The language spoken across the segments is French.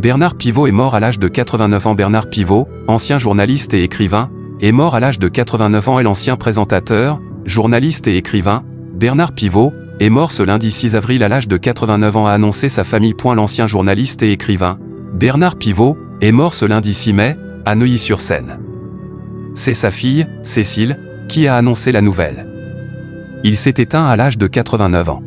Bernard Pivot est mort à l'âge de 89 ans. Bernard Pivot, ancien journaliste et écrivain, est mort à l'âge de 89 ans et l'ancien présentateur, journaliste et écrivain, Bernard Pivot, est mort ce lundi 6 avril à l'âge de 89 ans, a annoncé sa famille. L'ancien journaliste et écrivain, Bernard Pivot, est mort ce lundi 6 mai, à Neuilly-sur-Seine. C'est sa fille, Cécile, qui a annoncé la nouvelle. Il s'est éteint à l'âge de 89 ans.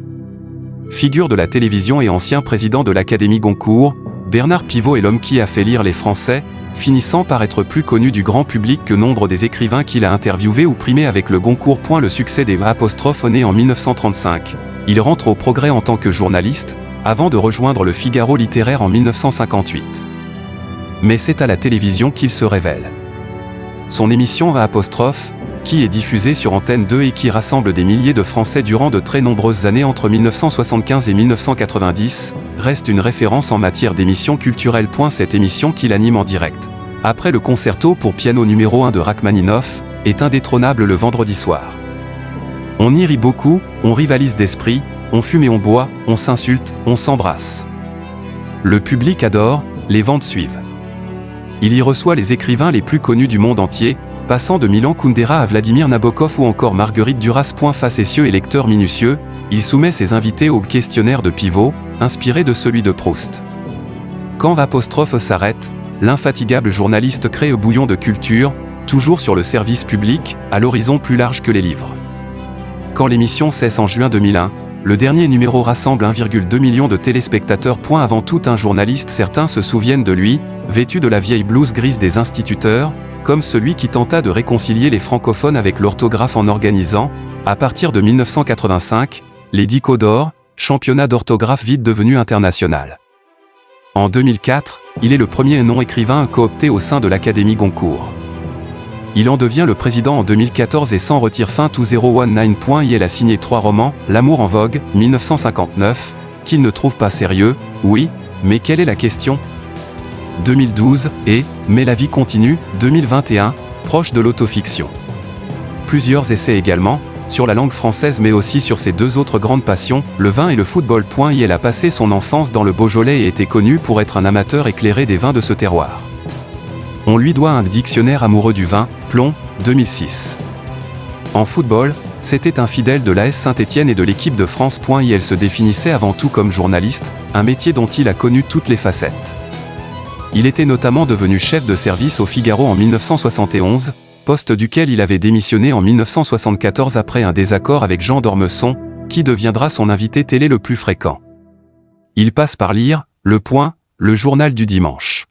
Figure de la télévision et ancien président de l'Académie Goncourt, Bernard Pivot est l'homme qui a fait lire les Français, finissant par être plus connu du grand public que nombre des écrivains qu'il a interviewés ou primés avec le Goncourt. Le succès des ' né en 1935. Il rentre au Progrès en tant que journaliste, avant de rejoindre le Figaro littéraire en 1958. Mais c'est à la télévision qu'il se révèle. Son émission ', qui est diffusée sur Antenne 2 et qui rassemble des milliers de Français durant de très nombreuses années entre 1975 et 1990, reste une référence en matière d'émissions culturelles. Cette émission qu'il anime en direct, après le concerto pour piano numéro 1 de Rachmaninoff, est indétrônable le vendredi soir. On y rit beaucoup, on rivalise d'esprit, on fume et on boit, on s'insulte, on s'embrasse. Le public adore, les ventes suivent. Il y reçoit les écrivains les plus connus du monde entier, passant de Milan Kundera à Vladimir Nabokov ou encore Marguerite Duras. Facétieux et lecteur minutieux, il soumet ses invités au questionnaire de Pivot, inspiré de celui de Proust. Quand ' s'arrête, l'infatigable journaliste crée un bouillon de culture, toujours sur le service public, à l'horizon plus large que les livres. Quand l'émission cesse en juin 2001, le dernier numéro rassemble 1,2 million de téléspectateurs. Avant tout un journaliste, certains se souviennent de lui, vêtu de la vieille blouse grise des instituteurs, comme celui qui tenta de réconcilier les francophones avec l'orthographe en organisant, à partir de 1985, les Dico d'or, championnat d'orthographe vite devenu international. En 2004, il est le premier non-écrivain coopté au sein de l'Académie Goncourt. Il en devient le président en 2014 et s'en retire fin 2019. Il a signé 3 romans, L'amour en vogue, 1959, qu'il ne trouve pas sérieux, oui, mais quelle est la question ? 2012, et Mais la vie continue, 2021, proche de l'autofiction. Plusieurs essais également, sur la langue française mais aussi sur ses 2 autres grandes passions, le vin et le football. Il a passé son enfance dans le Beaujolais et était connu pour être un amateur éclairé des vins de ce terroir. On lui doit un dictionnaire amoureux du vin, Plomb, 2006. En football, c'était un fidèle de l'AS Saint-Étienne et de l'équipe de France. Il se définissait avant tout comme journaliste, un métier dont il a connu toutes les facettes. Il était notamment devenu chef de service au Figaro en 1971, poste duquel il avait démissionné en 1974 après un désaccord avec Jean d'Ormesson, qui deviendra son invité télé le plus fréquent. Il passe par Lire, Le Point, le journal du dimanche.